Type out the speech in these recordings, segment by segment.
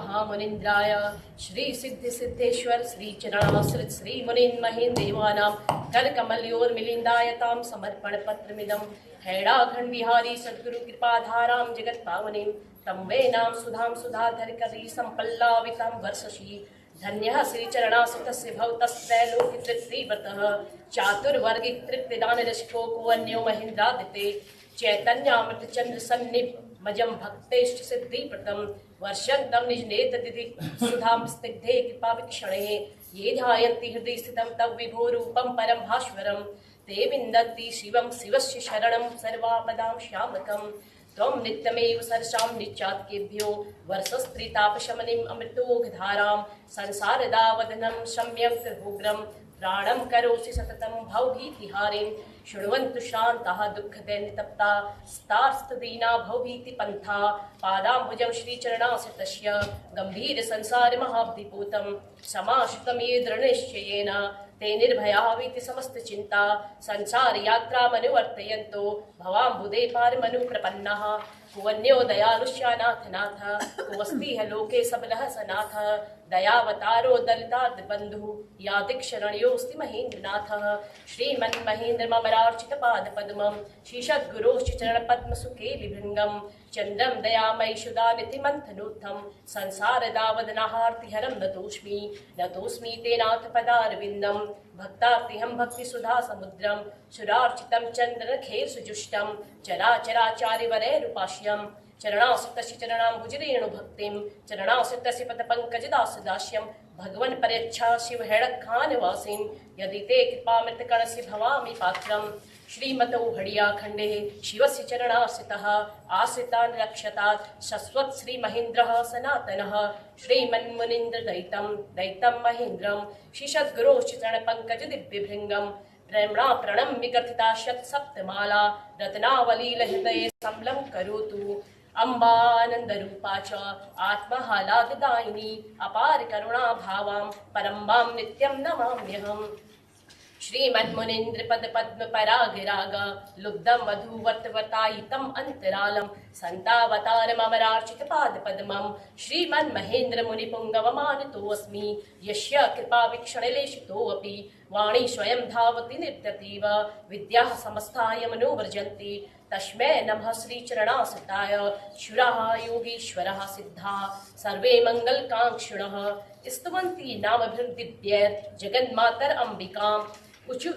महामुनीन्द्राय श्री सिद्धि सिद्धेश्वर श्री चरणाश्रित श्री मुनीन् महीन देवानां करकमलयोर्मिलिन्दायतां समर्पण पत्रमिदं हैडाखंड बिहारी सद्गुरु कृपाधारां जगत पावनीं तं वै नाम सुधां सुधाधर करी संपल्लावितां वर्षशी धन्यः श्री चरणासुतस्य भवतस्त्रैलोक्यतृप्तिव्रतः चातुर्वर्गिक तृप्तिदान रसिको कुवन्यो महेन्द्रादिते चैतन्यामृतचंद्र सन्निभमजं भक्तेष्ट सिद्धिप्रदं वर्षन्तं निजनेतदिति सुधां स्निग्धे कृपाविक्षणे ये ध्यायन्ति हृदि स्थितं तव विभो रूपं परं भास्वरं ते विन्दन्ति शिवं शिवस्य शरणं सर्वापदां श्यामकम् त्वं नित्यमेव सरसां नित्यात्केभ्यो वर्षस्त्रितापशमनिम् अमृतोघधारां संसारदावदनं शम्यं त्रिभुग्रं प्राणं करोसि सततं भवभीतिहारिं शृण्वन्तु श्रान्ताः दुःखदैन्यतप्ता स्तास्तदीना भवभीतिपन्था पादाम्बुजं श्रीचरणासितस्य गम्भीरसंसारमहाब्धिपूतं समाश्रितं ये दृढनिश्चयेन ते निर्भयावीति समस्तचिन्ता संसारयात्रामनुवर्तयन्तो भवाम्बुदे पारमनुप्रपन्नः कुवन्यो दयालुष्यानाथ नाथ कुवस्तिह लोके सबलः सनाथ दयावतारो दलिताद्बन्धुः यादिक्षरण्योऽस्ति महेन्द्रनाथः श्रीमन्महेन्द्रममरार्चितपादपद्मं श्रीसद्गुरोश्च चरणपद्मसुकेलिभृङ्गं चन्द्रं दयामयि सुधानिधिमन्थनोत्थं संसारदावदनाहार्तिहरं नतोऽस्मि ते नाथ पदारविन्दं भक्तार्तिहं भक्तिसुधासमुद्रं सुरार्चितं चन्द्रनखेरसुजुष्टं चराचराचार्यवरैरुपास्यं चरणासुतस्य चरणाम्बुजरेणुभक्तिं चरणासुतस्य पदपङ्कजदासदास्यं भगवन् पर्यच्छा शिवहेडखानवासिं यदि ते कृपामृतकणस्य भवामि पात्रं श्रीमतो हडियाखण्डे शिवस्य चरणाश्रितः आश्रितान् रक्षतात् शश्वत् श्रीमहेन्द्रः सनातनः श्रीमन्मुनीन्द्रदैतं महेन्द्रं श्रीसद्गुरोश्च चरणपङ्कजदिव्यभृङ्गं प्रेम्णा प्रणम्य ग्रथिता शतसप्तमाला रत्नावलीलहृदये संलं करोतु अम्बानन्दरूपा च आत्महालाददायिनी अपार करुणाभावां परम्बां नित्यं नमाम्यहम् श्रीमन्मुनीन्द्र पद पद्म परागराग लुब्धं मधुवर्तवतायितं अंतरालं संतावतारममरार्चित पाद पद्मं श्रीमन्महेन्द्र मुनिपुंगवमानतोऽस्मि यस्य कृपा वीक्षणलेशितोऽपि वाणी स्वयं धावति नित्यतीव विद्याः समस्ताय मनोवर्जन्ति तस्मै नमः श्रीचरणासताय शुराः योगीश्वरः सिद्धाः सर्वे मंगलकांक्षिणः स्तुवन्ति नामभिर्दिव्यैर् जगन्मातर अंबिकाम् उचु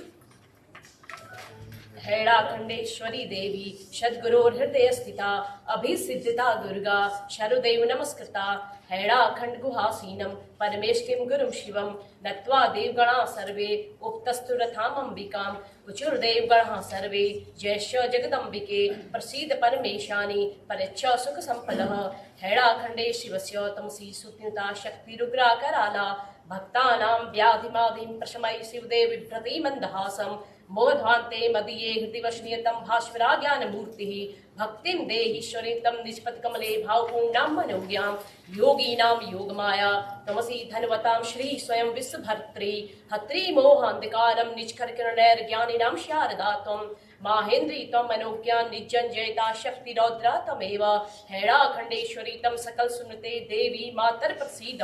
हैडाखंडेश्वरी देवी सद्गुरोर्हृदय स्थिता अभिसिद्धिता दुर्गा शरुदेव नमस्कृता हैडाखंड गुहासीनं परमेष्टिं गुरुं शिवं नत्वा देवगणा सर्वे उक्तस्तु रथामंबिकां कुचुर्देवगणा सर्वे जयश्च जगदम्बिके प्रसीद परमेशानि परेच्छ सुख संपदः हैडाखंडे शिवस्य तमसी सुत्युता शक्तिरुग्रा कराला भक्तानां व्याधिमादिं प्रशमय शिवदेव बिभ्रति मन्दहासं मोध्वान्ते मदीये हृदि वशनीयतं भास्वरा ज्ञानमूर्तिः भक्तिं देहीश्वरी तं निष्पत्कमले भावपूर्णां मनोज्ञां योगीनां योगमाया तमसी धनवतां श्री स्वयं विश्वभर्त्री हत्री मोहान्धकारं निष्कर्किरणैर्ज्ञानिनां शारदा त्वं माहेन्द्री त्वं मनोज्ञान निजञ्जयिता शक्तिरौद्रा तमेव हैडाखण्डेश्वरी तं सकल सुनते देवी मातर प्रसीद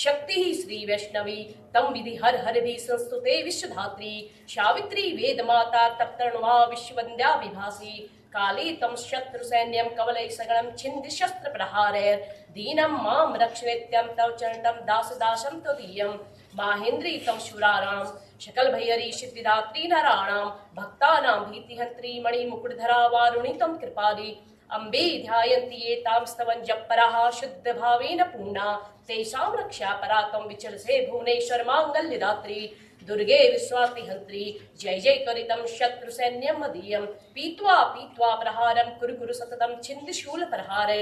शक्तिः श्री वैष्णवी तं विधि हर हर भी संस्तुते विश्वधात्री सावित्री वेद माता तप्तर्णवा विश्ववन्द्या विभासी काली तं शत्रु सैन्यं कवलै सगणं छिन्द शस्त्र प्रहारैर् दीनं मां रक्ष नित्यं तव चरणं दासदासं त्वदीयं माहेन्द्री तं शूराणां शकल भैरी सिद्धिदात्री नराणां भक्तानां भीतिहन्त्री मणिमुकुटधरा वारुणी तं कृपाली अम्बे ध्यायन्ति ये तां स्तवं जपराः शुद्धभावेन पूर्णा तेषां रक्षा परा तं विचलसे भुवनेश्वर माङ्गल्यदात्री दुर्गे विश्वातिहन्त्री जय जय त्वरितं शत्रुसैन्यं मदीयं पीत्वा पीत्वा प्रहारं कुरु कुरु सततं छिन्दशूल प्रहारे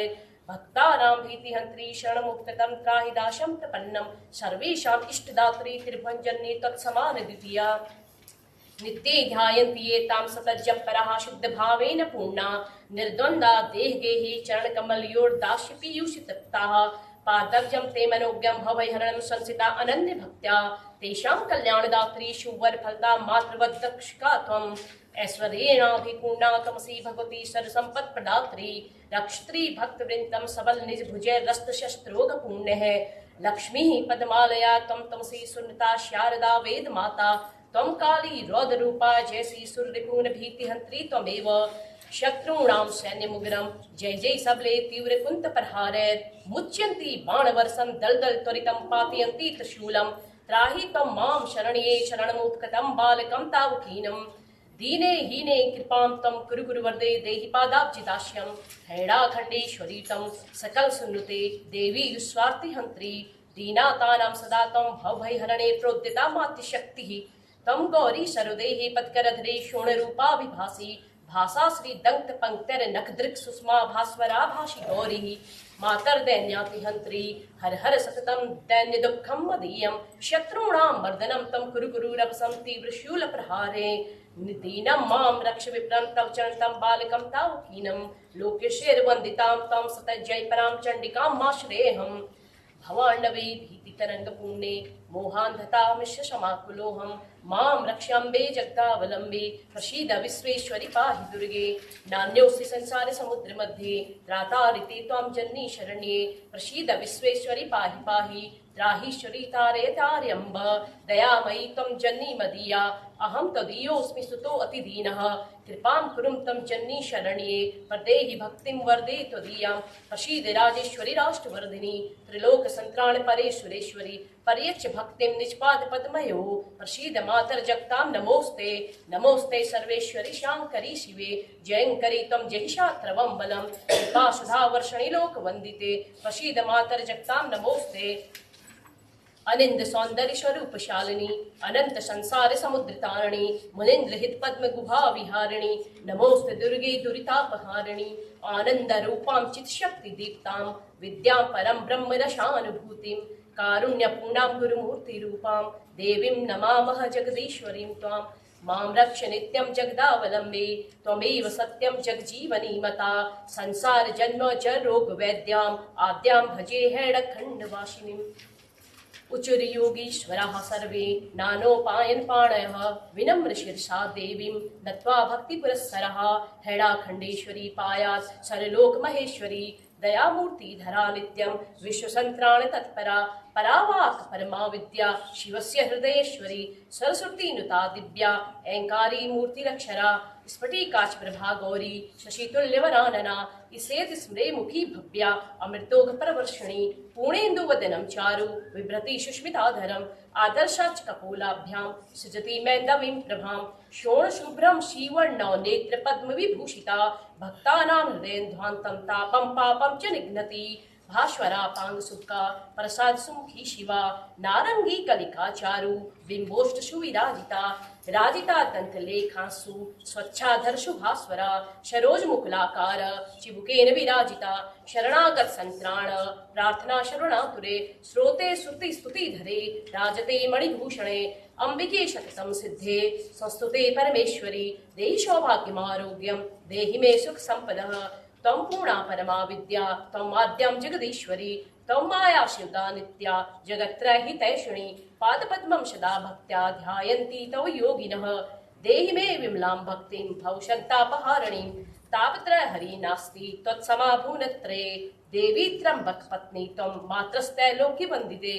भक्तानां भीतिहन्त्री शरणमुक्तं त्राहि दाशं प्रपन्नं सर्वेषाम् इष्टदात्री त्रिभुवनजननी तत्समानद्वितीया नित्ये ध्यायन्ति ये तां सतज्जपराः शुद्धभावेन पूर्णा निर्द्वन्द्वा देहगेहि चरणकमलयोर्दास्यपीयूषितप्ताः पादब्जं ते मनोज्ञं भवैहरणं संसिता अनन्यभक्त्या तेषां कल्याणदात्री शुभवरफलदा मातृवद्दक्षका त्वं ऐश्वर्येणाभिपूर्णा तमसी भगवती सर्वसंपत् प्रदात्री रक्षत्री भक्तवृंदम सबल निज भुजय रस्त शस्त्रोग पुण्य है लक्ष्मी पद्मालया तम तमसी सुनता शारदा वेद माता तम काली रौद्र रूपा जैसी सूर्यपूर्ण भीति हंत्री त्वमेव शत्रूणां सैन्यमुग्रम जय जय सबले तीव्र कुंत प्रहारे मुच्यन्ति बाणवर्षं दलदल त्वरितं पातयन्ति त्रिशूलं त्राहि त्वं मां शरण्ये शरणमुत्कटं बालकं तावकीनं दीने हीने कृपां त्वं कुरु कुरु वरदे देहि पादाब्जिदास्यं हैडाखण्डेश्वरी तं सकल सुनुते देवी दुस्वार्ति हन्त्री दीनातानां सदा त्वं भवभयहरणे प्रोद्यता मातृशक्तिः तम गौरी सरोदेहि पत्करधरे शोणरूपा विभासी भाषा श्री दंक्त पंक्तिर नखदृक् सुषमा भास्वरा भाषी गौरी मातर दैन्याति हंत्री हर हर सततम दैन्य दुःखम मदीयम शत्रूणां मर्दनम तम कुरु कुरु रभसं तीव्र शूल प्रहारे निदीनं मां रक्ष विप्रं तव चरणतं बालकं तावकीनं लोकेशेर वन्दितां तं सतज्जयपरां चण्डिकां माश्रयेऽहम् भवाण्डवे भीतितरंग पुण्ये मोहान्धता मिश्र समाकुलोऽहम् मां रक्षाम्बे जगदावलम्बे प्रसीद विश्वेश्वरि पाहि दुर्गे नान्योऽस्ति संसारे समुद्र मध्ये त्रातारिते त्वां जननी शरण्ये प्रसीद विश्वेश्वरि पाहि पाहि त्राहीश्वरी तारे तार्यम्ब दयामयी त्वं जननी मदीया अहं तदीयोऽस्मि सुतो अतिदीनः कृपां कुरु तं जननी शरण्ये प्रदेहि भक्तिं वरदे त्वदीयां प्रसीद राजेश्वरी राष्ट्रवर्धिनी त्रिलोक संत्राण परेश्वरेश्वरी पर्यक्ष भक्तिं निजपाद पद्मयो प्रसीद मातर जगतां नमोस्ते नमोस्ते सर्वेश्वरि शांकरी शिवे जयंकरी त्वं जहिषात्रवं बलं कृपा सुधा वर्षणि लोकवन्दिते प्रसीद मातर जगतां नमोस्ते अनिंद सौंदर्य स्वरूप शालिनी अनंत संसार समुद्र तारिणी मुनिंद्र हित पद्म गुहा विहारिणी नमोस्ते दुर्गे दुरितापहारिणी आनंद रूपां चित शक्ति दीप्तां विद्यां परम ब्रह्म रसानुभूतिं कारुण्यपूर्णां गुरुमूर्ति रूपां देवीं नमामः जगदीश्वरीं त्वां मां रक्ष नित्यं जगदावलम्बे त्वमेव सत्यं जगजीवनी मता संसार जन्म च रोग वैद्यां आद्यां भजे हैडखण्डवासिनीम् उचुर योगीश्वराः सर्वे नानोपायन पाणयः विनम्र शीर्षा देवीं नत्वा भक्तिपुरस्सरः हैडाखण्डेश्वरी पायात् सरलोक महेश्वरी दयामूर्ति धरा नित्यं विश्वसंत्राण तत्परा परावाक् परमा विद्या शिवस्य हृदयेश्वरी सरस्वती नुता दिव्या ऐंकारी मूर्तिरक्षरा स्फटिकाच प्रभा गौरी शशितुल्यवरानना इसेत स्मरे मुखी भव्या अमृतोघ प्रवर्षिणी पूर्णेन्दुवदनं चारु बिभ्रति सुष्मिताधरम् आदर्शाच कपोलाभ्यां सृजति मैन्दवीं प्रभां शोणशुभ्रं श्रीवर्णौ नेत्र पद्म विभूषिता भक्तानां हृदयध्वान्तं तापं पापं च निघ्नति भास्वरा पांगसुका प्रसाद सुमुखी शिवा नारंगी कलिका चारु बिंबोष्ट सुविराजिता राजिता दंतलेखांसु स्वच्छाधर शुभास्वरा सरोज मुकुलाकार चिबुकेन विराजिता शरणागत संत्राण प्रार्थना शरणातुरे श्रोते श्रुति स्तुति धरे राजते मणिभूषणे अंबिके शततं सिद्धे संस्तुते परमेश्वरी देहि सौभाग्यमारोग्यं देहि मे सुख संपदः त्वं पूर्णा परमा विद्या त्वं आद्यां जगदीश्वरी त्वं माया शिवदा नित्या जगत्त्रयहितैषिणी पादपद्मं सदा भक्त्या ध्यायन्ति तव योगिनः देहि मे विमलां भक्तिं भवशन्तापहारिणीं तापत्रयहरि नास्ति त्वत्समा भुवनत्रये देवी त्र्यम्बकपत्नी त्वं मातृस्त्रैलोक्यवन्दिते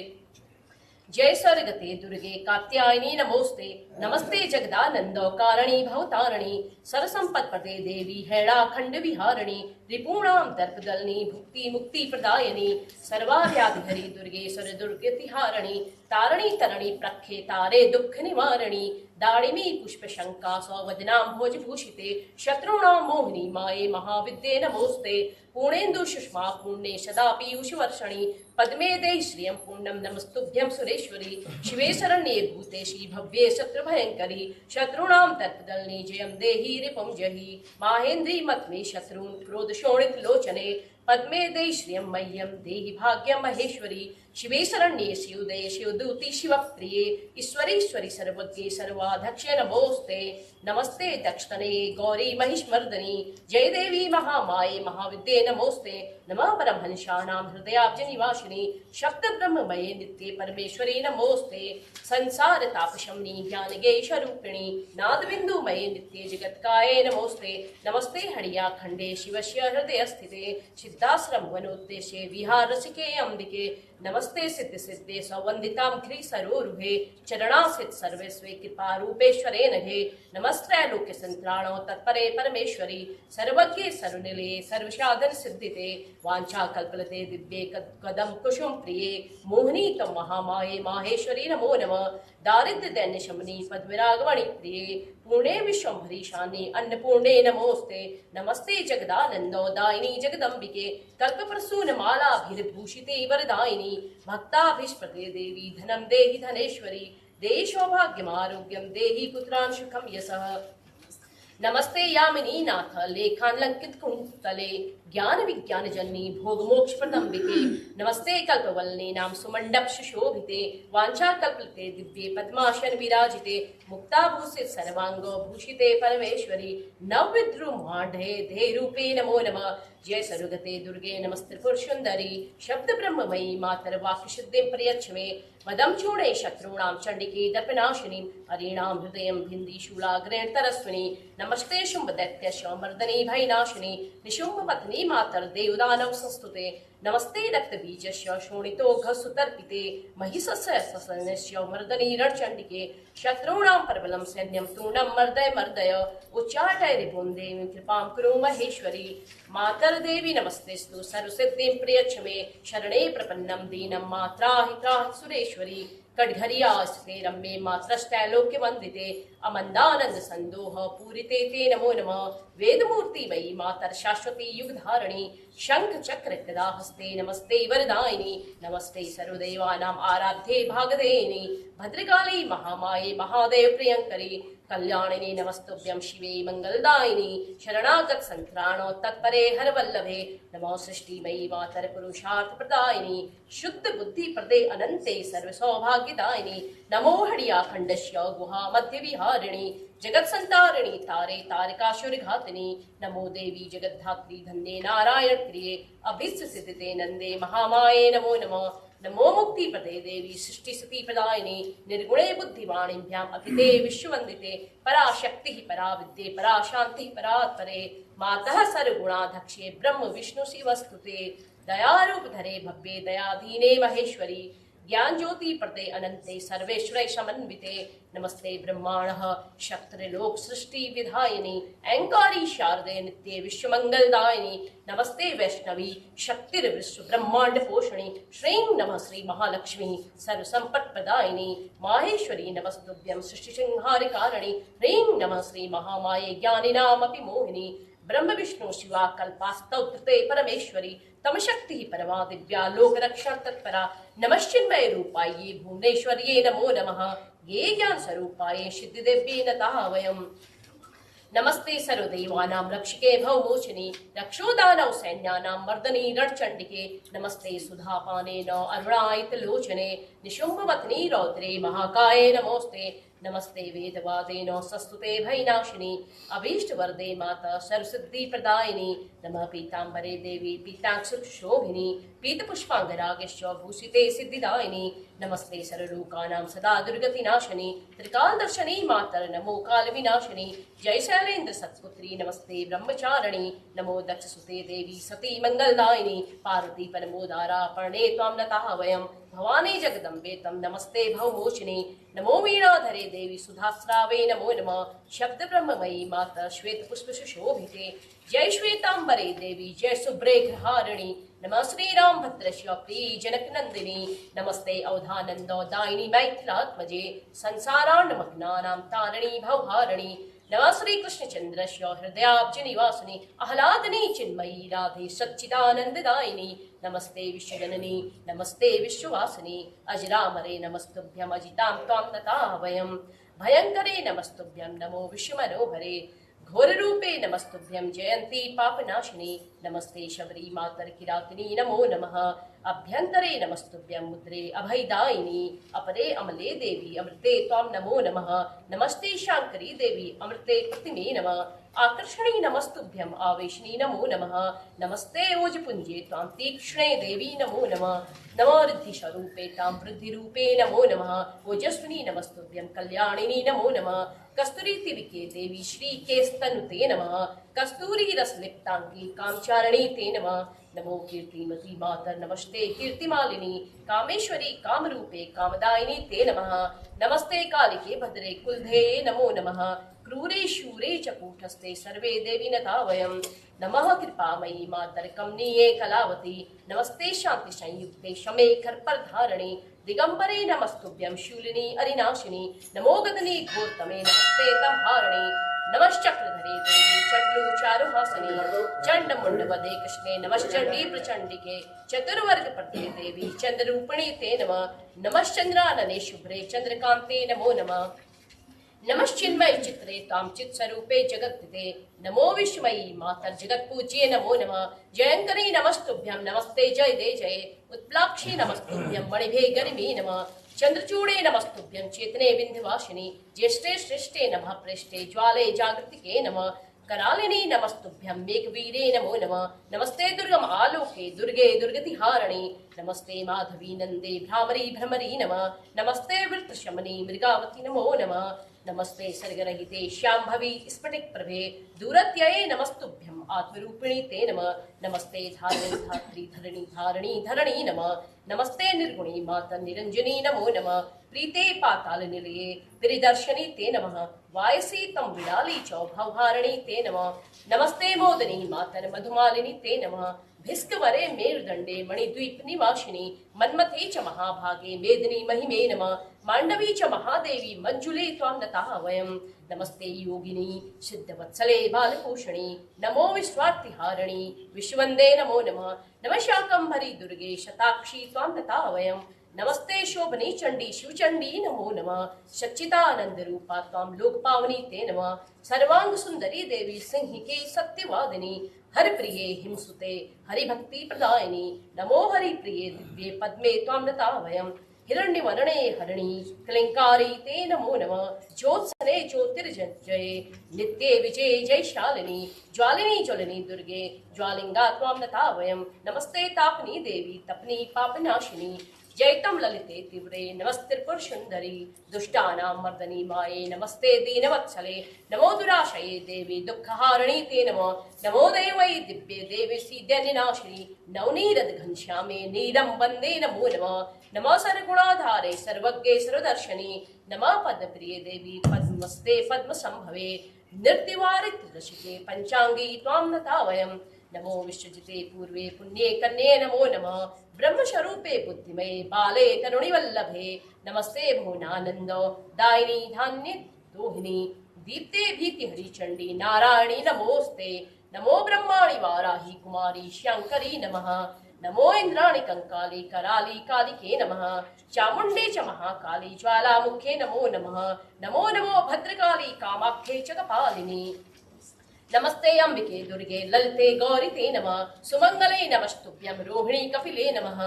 जय स्वर्गते दुर्गे कात्यायनी नमोस्ते नमस्ते जगदानंदो कारणी भवतारिणी सरसंपत्प्रदे देवी हैडाखंड विहारिणी रिपूणां दर्पदलनी भुक्ति मुक्ति प्रदायिनी सर्वाव्याधिहरी दुर्गे सरदुर्गतिहारिणी तारिणी तरणि प्रख्ये तारे दुःख निवारिणी दाडिमी पुष्प शंका सौवदनां भोजभूषिते शत्रूणां मोहिनी माये महाविद्ये नमोस्ते पूर्णेन्दु सुषमा पुण्ये सदा पीयूषवर्षणि पद्मे देहि श्रियं पुण्यं नमस्तुभ्यं सुरेश्वरी शिवे शरण्ये भूतेशी भव्ये शत्रुभयंकरी शत्रूणां तत्पदलनी जयं देहि रिपुं जहि माहेन्द्री मत्मे शत्रून् क्रोधशोणित लोचने पद्मे देहि श्रियं मह्यं देहि भाग्यं महेश्वरी शिवे शरण्ये शिवदये शिवदूति शिवप्रिये ईश्वरीश्वरि सर्वज्ञे सर्वाध्यक्षे नमोस्ते नमस्ते दक्षिणे गौरी महिष्मर्दनी जय देवी महामाये महाविद्ये नमोस्ते नमः परमहंसानां हृदयाब्ज निवासिनी शब्द ब्रह्ममये नित्ये परमेश्वरी नमोस्ते संसार तापशमनी ज्ञानगे स्वरूपिणी नाद बिंदुमये नित्ये जगत्काये नमोस्ते नमस्ते हरिया खंडे शिवस्य हृदय स्थिते सिद्धाश्रम वनोद्देशे विहार रसिके अंबिके नमस्ते सिद्ध सिद्धे सौवंदितां ख्री सरोरुहे चरणासित सर्वेस्वे कृपा रूपेश्वरे नघे नमस्ते लोके संत्राणो तत्परे परमेश्वरी सर्वज्ञे सर्वनिले सर्वसाधन सिद्धिते वांछा कल्पलते दिव्ये कदम कुसुम प्रिये मोहिनी तम महामाये माहेश्वरी नमो नमः दारिद्र्य दैन्य शमनी पद्मरागवणि प्रिये पूर्णे विश्वंभरी शानी अन्नपूर्णे नमोस्ते नमस्ते जगदानंदो दायिनी जगदंबिके कल्पप्रसून मालाभिर्भूषिते वरदायिनी भक्ताभिष्पदे देवी धनं देहि धनेश्वरी देहि सौभाग्यमारोग्यं देहि पुत्रान् सुखं यशः नमस्ते यामिनी नाथ लेखालंकित कुंतले ज्ञान विज्ञान जननी भोग मोक्ष प्रदंबिके नमस्ते कल्पवल्ली नाम सुमंडप सुशोभिते वांछा कल्पते दिव्ये पद्मासन विराजिते मुक्ताभूषित सर्वांगो भूषिते परमेश्वरी नवविद्रुमाढे धे रूपे नमो नमः जय सरुगते दुर्गे नमस्त्रिपुर सुंदरी शब्द ब्रह्ममयी मातर वाक्य सिद्धिं प्रयच्छ मे मदं चूणे शत्रूणां चंडिके दर्पनाशिनी हरीणां हृदयं भिन्दी शूलाग्रेण तरस्विनी नमस्ते शुंभ दैत्यस्य मर्दनी भयनाशिनी निशुंभ पत्नी मातर देवदानव संस्तुते नमस्ते रक्त बीजस्य शोणितो सुतर्पिते महिषस्य ससनस्य मर्दनी रणचंडिके शत्रूणां प्रबलं सैन्यं तूर्णं मर्दय मर्दय उच्चाटय रिपुं देवीं कृपां कुरु महेश्वरी मातर देवी नमस्तेस्तु सर्वसिद्धिं प्रयच्छ मे शरणे प्रपन्नं दीनं मात्राहि त्राहि सुरेश्वरी कटघरियास्ते रम्ये मात्रस्तैलोक्य वंदिते अमंदानंद संदोह पूरिते ते नमो नमः वेदमूर्ति वै मातर शाश्वती युगधारिणी शंख चक्र गदा हस्ते नमस्ते वरदायिनी नमस्ते सर्वदेवानां आराध्ये भागदेयिनी भद्रकाली महामाये महादेव प्रियंकरी कल्याणिनी नमस्तुभ्यं शिवे मंगलदायिनी शरणागत संत्राणो तत्परे हरवल्लभे नमो सृष्टिमयी मातर पुरुषार्थ प्रदायिनी शुद्ध बुद्धि प्रदे अनंते सर्व सौभाग्यदायिनी नमो हरिया खंडस्य गुहा मध्य विहारिणी जगत संतारिणी तारे तारिकासुर घातिनी नमो देवी जगद्धात्री धन्ये नारायण प्रिये अभिष्ट सिद्धिते नंदे महामाये नमो नमः नमो मुक्ति प्रदे देवी सृष्टि सती प्रदायिनी निर्गुणे बुद्धिवाणीभ्याम अभिते विश्ववंदिते पराशक्ति परा विद्ये परा शांति परात्परे मातः सर्वगुणाध्यक्षे ब्रह्म विष्णु शिवस्तुते दयारूप धरे भव्ये दयाधीने महेश्वरी ज्ञान ज्योति प्रदे अनंते सर्वेश्वरै समन्विते नमस्ते ब्रह्माणः शक्तिर्लोक सृष्टि विधायिनी ऐंकारी शारदे नित्ये विश्वमंगलदायिनी नमस्ते वैष्णवी शक्तिर्विश्व ब्रह्मांड पोषणी श्रीं नमः श्री महालक्ष्मी सर्व संपत् प्रदायिनी माहेश्वरी नमस्तुभ्यं सृष्टि संहारकारिणी ह्रीं नमः श्री महामाये ज्ञानिनामपि मोहिनी ब्रह्म विष्णु शिवा कल्पास्तौते परमेश्वरी तम शक्ति परमा दिव्या लोक रक्षण तत्परा नमश्चिन्मय रूपाये भुवनेश्वर्ये नमो नमः ये ज्ञान स्वरूपाये सिद्धि देव्ये नताः वयम् नमस्ते सर्वदेवानां रक्षिके भवमोचनी रक्षोदानौ सैन्यानां मर्दनी रणचंडिके नमस्ते सुधापाने न अरुणायित लोचने निशुम्भवत्नी रौद्रे महाकाये नमोस्ते नमस्ते वेदवादेन सस्तुते भयनाशिनी अभीष्ट वरदे माता सर्वसिद्धि प्रदायिनी नमः पीतांबरे देवी पीताक्षशोभिनी पीत पुष्पांगरागश्च भूषिते सिद्धिदायिनी नमस्ते सर्वलोकानां सदा दुर्गतिनाशिनी त्रिकालदर्शनी मातर नमो कालविनाशिनी जय शैलेन्द्र सत्पुत्री नमस्ते ब्रह्मचारिणी नमो दक्षसुते देवी सती मंगलदायिनी पार्वती परमोदारा पर्णे त्वां नताः वयम् भवानी जगदम्बे तम नमस्ते भवमोचिनी नमो वीणाधरे देवी सुधास्रावे नमो नमः शब्द ब्रह्ममयी माता श्वेत पुष्प सुशोभिते जय श्वेतांबरे देवी जय शुभ्रे ग्रहारिणी नमः श्रीराम भद्रश्य प्रिय जनक नंदिनी नमस्ते अवधानंदो दायिनी मैथिलात्मजे संसारान्नमग्नानां तारिणी भवहारिणी नमः श्री कृष्ण चंद्रस्य हृदयाब्ज निवासिनी आह्लादनी चिन्मयी राधे सच्चिदानंददायिनी नमस्ते विश्वजननी नमस्ते विश्ववासिनी अजरामरे नमस्तुभ्यं अजितां त्वां नताः वयम् भयंकरे नमस्तुभ्यं नमो विश्वमनोहरे घोररूपे नमस्तुभ्यं जयन्ती पापनाशिनी नमस्ते शबरी मातर किरातिनी नमो नमः अभ्यंतरे नमस्तुभ्यं मुद्रे अभयदायिनी अपरे अमले देवी अमृते त्वां नमो नमः नमस्ते शांकरी देवी अमृते प्रतिमे नमः आकर्षणी नमस्तुभ्यं आवेशनी नमो नमः नमस्ते ओजपुंजे त्वां तीक्ष्णे देवी नमो नमः नमो रिद्धिस्वरूपे तां वृद्धिरूपे नमो नमः ओजस्विनी नमस्तुभ्यं कल्याणिनी नमो नमः कस्तूरी तिविके देवी श्री केस्तनुते नमः कस्तूरी रसलिप्तांगी कामचारिणी ते नमः नमो कीर्तिमती मातर नमस्ते कीर्तिमालिनी कामेश्वरी कामरूपे कामदायिनी ते नमः नमस्ते कालिके भद्रे कुलधेये नमो नमः क्रूरे शूरे च कूटस्थे सर्वे देवी नता वयं नमः कृपामयी मातर कमनीये कलावती नमस्ते शांति संयुक्ते शमे खरपरधारिणी दिगंबरे नमस्तुभ्यं शूलिनी अरिनाशिनी नमो गगने घोरतमे नमस्ते तमहारिणी नमश्चक्रधरे देवी चटलू चारुहासिनी चंडमुंडवदे कृष्णे नमश्चंडी प्रचंडिके चतुर्वर्ग प्रदे देवी चंद्ररूपिणी ते नमः नमश्चंद्रानने शुभ्रे चंद्रकांते नमो नमः नमश्चिन्मय चित्रे ताम चित् स्वरूपे जगत्ते नमो विश्वमयी मातर जगत पूज्ये नमो नमः जयंकरी नमस्तुभ्यं नमस्ते जय दे जय उत्प्लाक्षी नमस्तुभ्यं मणिभे गरिमे नमः चंद्रचूड़े नमस्तुभ्यं चेतने विंध्यवासिनी ज्येष्ठे श्रेष्ठे नमः प्रेष्ठे ज्वाले जागृतिके नमः करालिनी नमस्तुभ्यं मेघवीरे नमो नमः नमस्ते दुर्गम आलोके दुर्गे दुर्गतिहारिणी नमस्ते माधवी नंदे भ्रामरी भ्रमरी नमः नमस्ते वृत्रशमनी मृगावती नमो नमः नमस्ते सर्गरहिते श्याम्भवी स्फटिक प्रभे दूरत्यये नमस्तुभ्यं आत्मरूपिणी ते नमः नमस्ते धारिणी धात्री धरणी धारणी धरणी नमः नमस्ते निर्गुणी माता निरंजनी नमो नमः प्रीते पाताल निलये परिदर्शनी ते नमः वायसी तम विडाली चौ भवहारिणी ते नमः नमस्ते मोदनी मातर मधुमालिनी ते नमः भिस्कवरे मेरुदंडे मणिद्वीप निवासिनी मन्मथे च महाभागे मेदिनी महिमे नमः मांडवी च महादेवी मंजुले त्वां नताः वयं नमस्ते योगिनी सिद्धवत्सले बालपोषणी नमो विश्वार्तिहारिणी विश्ववन्दे नमो नमः नमः शाकंभरी दुर्गे शताक्षी त्वां नताः वयं नमस्ते शोभनी चंडी शिवचंडी नमो नमः सच्चिदानंद रूपा त्वां लोकपावनी ते नमः सर्वांग सुंदरी देवी सिंहिके सत्यवादिनी हर प्रिये हिमसुते हरिभक्ति प्रदायिनी नमो हरि प्रिये दिव्ये पद्मे त्वां नता वयं हिरण्यवर्णे हरिणी कलिंकारी ते नमो नमः ज्योत्सने ज्योतिर्जये नित्ये विजये जयशालिनी ज्वालिनी ज्वलिनी दुर्गे ज्वालिंगा त्वां नता वयं नमस्ते तापनी देवी तपनी पापनाशिनी जयतम ललिते तीव्रे नमस्तिर्पुर सुंदरी दुष्टानां मर्दनी माये नमस्ते दीनवत्सले नमो दुराशये देवी दुःखहारिणी ते नमः नमो देवै दिव्ये देवी सीद्यनिनाशिनी नवनीरद घनश्यामे नीरं वन्दे नमो नमः नमः सर्वगुणाधारे सर्वज्ञे सर्वदर्शनी नमः पद्मप्रिये देवी पद्मस्ते पद्मसंभवे नृत्यवारित्रशिके पञ्चाङ्गी त्वां नता वयं नमो विश्वजिते पूर्वे पुण्ये कन्ये नमो नमः ब्रह्मस्वरूपे बुद्धिमये बाले तरुणिवल्लभे नमस्ते भुवनानंद दायिनी धान्य दोहिनी दीप्ते भीतिहरि चंडी नारायणी नमोस्ते नमो ब्रह्माणि वाराही कुमारी शंकरी नमः नमो इंद्राणि कंकाली कराली कालिके नमः चामुंडे च महाकाली ज्वालामुखे नमो नमः नमो नमो भद्रकाली कामाख्ये च कपालिनी नमस्ते अंबिके दुर्गे ललिते गौरी ते नमः सुमंगले नमस्तुभ्यं रोहिणी कपिले नमः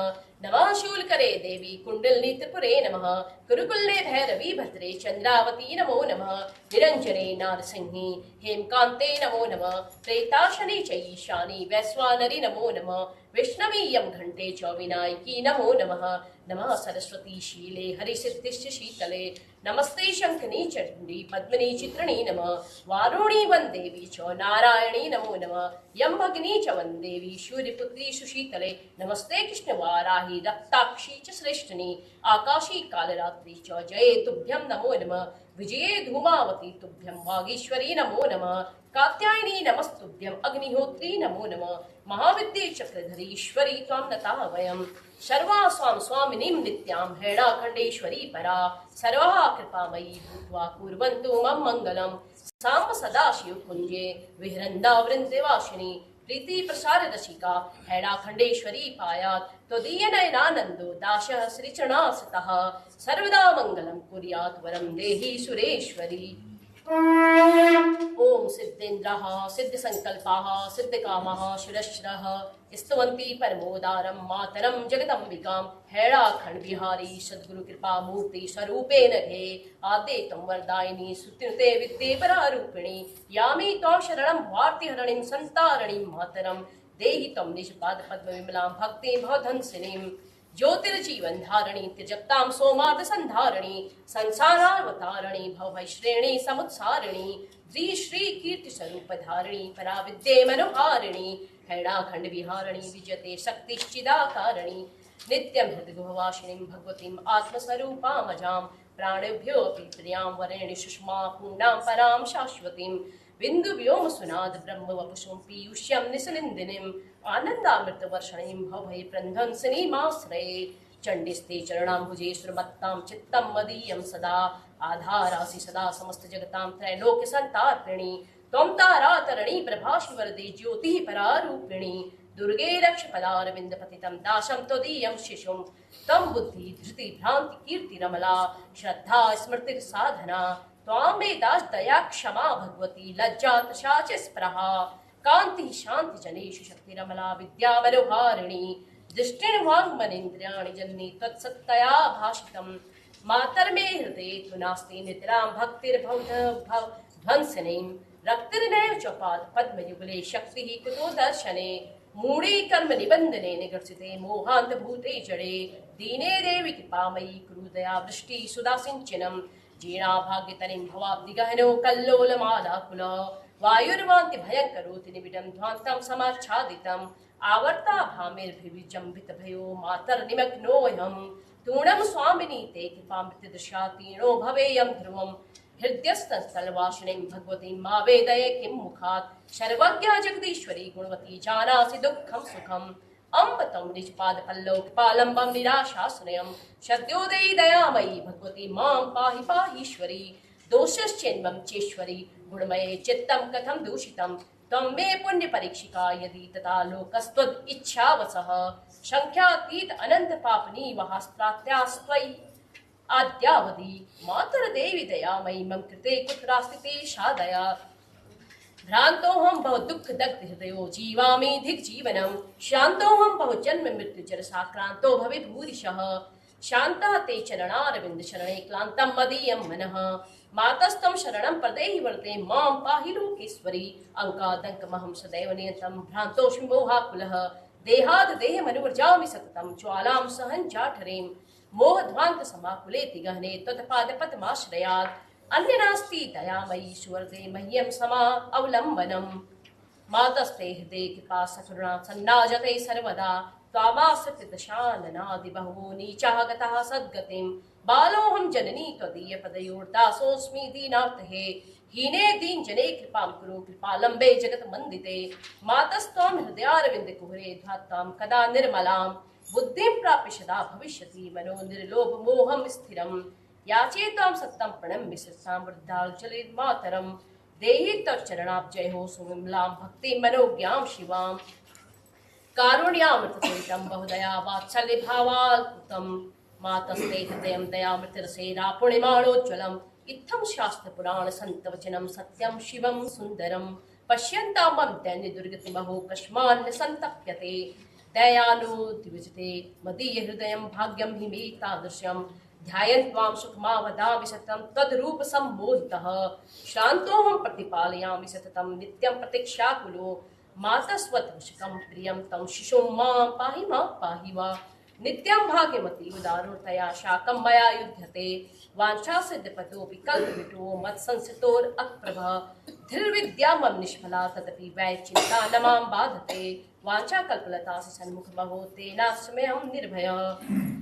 नमः शूलकरे देवी कुंडलिनी त्रिपुरे नमः कुरुकुल्ले भैरवी भद्रे चंद्रावती नमो नमः निरंजने नारसिंही हेमकांते नमो नमः प्रेताशने च ईशानी वैश्वानरी नमो नमः विष्णवी यम घंटे च विनायकी नमो नमः नमः सरस्वती शीले हरिसिद्धिश्च शीतले नमस्ते शंखनी चंडी पद्मिनी चित्रिणी नमः वारुणी वंदेवी च नारायणी नमो नमः यम भगिनी च वंदेवी सूर्यपुत्री सुशीतले नमस्ते कृष्णवाराही रक्ताक्षी च श्रेष्ठनी आकाशी कालरात्रि च जये तुभ्यं नमो नमः विजये धूमावती तुभ्यं वागीश्वरी नमो नमः कात्यायनी नमस्तुभ्यं अग्निहोत्री नमो नमः महाविद्ये चक्रधरी ईश्वरी त्वां नताः वयं सर्वासां स्वामिनीं नित्यां हैडाखण्डेश्वरी परा सर्वः कृपामयी भूत्वा कुर्वन्तु मम मङ्गलं साम्ब सदाशिव कुञ्जे विहरन्दा वृन्देवासिनी प्रीति प्रसार रसिका हैडाखण्डेश्वरी पायात् त्वदीय नयनानन्दो दाशः श्रीचरणासितः सर्वदा मङ्गलं कुर्यात् वरं देहि सुरेश्वरी। ओम सिद्धेन्द्रः सिद्धसंकल्पाः सिद्धकामाः शिरश्रः स्तवन्ति परमोदारं मातरं जगदम्बिकां हैराखंड बिहारी सद्गुरु कृपा मूर्ति स्वरूपेण हे आदे तम वरदायिनी सुतिनुते विद्ये परारूपिणी यामी तौ शरणं भारतीहरणीं संतारणीं मातरं देहि तम निजपाद पद्म विमलां भक्तिं भवधंसिनीं ज्योतिर्जीवन धारणी त्यजक्तां सोमार्थ संधारणी संसारावतारणी भवश्रेणी समुत्सारिणी द्रि श्री कीर्ति स्वरूप धारिणी परा विद्ये मनोहारिणी हैणाखंड विहारिणी विजयते शक्तिश्चिदाकारिणी नित्यं हृदगुहवासिनीं भगवतीं आत्मस्वरूपामजां प्राणेभ्योऽपि प्रियां वरेण्य सुषमा पूर्णां परां शाश्वतीं बिंदु व्योम सुनाद ब्रह्म वपुषुं पीयूष्यं निसलिन्दिनीं आनन्दामृतवर्षणीं भवभय प्रन्धंसिनीमाश्रये चण्डिस्ते चरणाम्बुजे सुरमत्तां चित्तं मदीयं सदा आधारासि सदा समस्त जगतां त्रैलोक्य संतारिणी त्वं तारातरणी प्रभाषि वरदे ज्योतिः परारूपिणी दुर्गे रक्ष पदारविन्द पतितं दाशं त्वदीयं शिशुं तं बुद्धि धृति भ्रान्ति कीर्तिरमला श्रद्धा स्मृति साधना त्वां वेदास दया क्षमा भगवती लज्जा तशाच स्पृहा कांति शांति जनेषु शक्तिरमला विद्या मनोहारिणी दृष्टिर्वाङ्मनेन्द्रियाणि जन्नि त्वत्सत्तया भाषितं मातर्मे हृदये तु नास्ति नितरां भक्तिर्भवध्वंसिनीं रक्तिर्नैव च पाद पद्मयुगले शक्तिः कुतो दर्शने मूढे कर्म निबन्धने निगर्सिते मोहान्तभूते जडे दीने देवि कृपामयी कुरु दया वृष्टि सुदासिञ्चनम् जीर्णा भाग्यतनिं भवाब्दिगहनो कल्लोलमालाकुल वायुर्वान्ति भयङ्करोति निबिडं ध्वान्तं समाच्छादितम् आवर्ता भामिर्भिविजम्बितभयो मातर्निमग्नोऽहं तूणं स्वामिनी ते कृपामृतदृशा तीर्णो भवेयं ध्रुवं हृद्यस्तस्थलवासिनीं भगवतीं मा वेदये किं मुखात् सर्वज्ञा जगदीश्वरी गुणवती जानासि दुःखं सुखम् अम्ब तम निजपाद पल्लव कृपालंबम निराशाश्रयम् सद्योदयी दयामयी भगवती मां पाहि पाहीश्वरी दोषश्चेन्मं चेश्वरी गुणमये चित्तं कथं दूषितं त्वं मे पुण्य परीक्षिका यदि तथा लोकस्त्वद् इच्छावसः संख्यातीत अनंत पापनी वहास्त्रात्यास्त्वयि आद्यावधि मातर्देवी दयामयी मम कृते कुत्रास्ति सादया भ्रांतोहम बहु दुख दग्ध हृदयो जीवामि धिक जीवनम शांतोहम बहु जन्म मृत्यु जर साक्रांतो भवि भूरिशः शांता ते चरणारविंद शरणे क्लांतम मदीयं मनः मातस्तं शरणं प्रदेहि वर्ते मां पाहि लोकेश्वरी अंकादंकमहं सदैव नियतं भ्रांतोऽस्मि मोहाकुलः देहाद् देहमनुवर्जामि सततं ज्वालां सहं जाठरें मोहध्वान्त समाकुलेति गहने त्वत्पादपद्माश्रयात् अन्य नास्ति दयामयी सुवर्दे मह्यं समा अवलंबनम् मातस्ते हृदे कृपा सकरुणा सन्नाजते सर्वदा त्वामाश्रित्य दशाननादि बहवो नीचाः गताः सद्गतिं बालोऽहं जननी त्वदीय पदयोर्दासोऽस्मि दीनार्तहे हीने दीन जने कृपां कुरु कृपालम्बे जगत्मन्दिते मातस्त्वां हृदयारविन्द कुहरे ध्यात्तां कदा निर्मलां बुद्धिं प्राप्य सदा भविष्यति मनो निर्लोभ मोहं स्थिरम् याचे तां सत्तं प्रणम्य शिरसां वृद्धाञ्जलि मातरं देहि तव चरणाब्जयो सुविमलां भक्तिं मनोज्ञां शिवां कारुण्यामृतपूरितं बहुदया वात्सल्य भावाल्पुतं मातस्ते हृदयं दयामृतरसेना पुण्यमाणोज्ज्वलम् इत्थं शास्त्रपुराण सन्तवचनं सत्यं शिवं सुन्दरं पश्यन्तां मम दैन्य दुर्गतिमहो कस्मान्न सन्तप्यते दयानो द्विजते मदीय हृदयं भाग्यं हि मे तादृशम् ध्यायन् त्वां सुखमावदामि सततं तद्रूप सम्मोहितः श्रान्तोऽहं प्रतिपालयामि सततं नित्यं प्रतीक्षाकुलो मातस्वत्वशकं प्रियं तं शिशुं मां पाहि वा नित्यं भाग्यमती उदारोतया शाकं मया युध्यते वाञ्छा सिद्धपतोऽपि कल्पविटो मत्संसितोरप्रभः धृर्विद्या मम निष्फला तदपि वैचिन्ता न मां बाधते वाञ्छा कल्पलतासि सन्मुखमहो तेनाश्रमेऽहं निर्भयः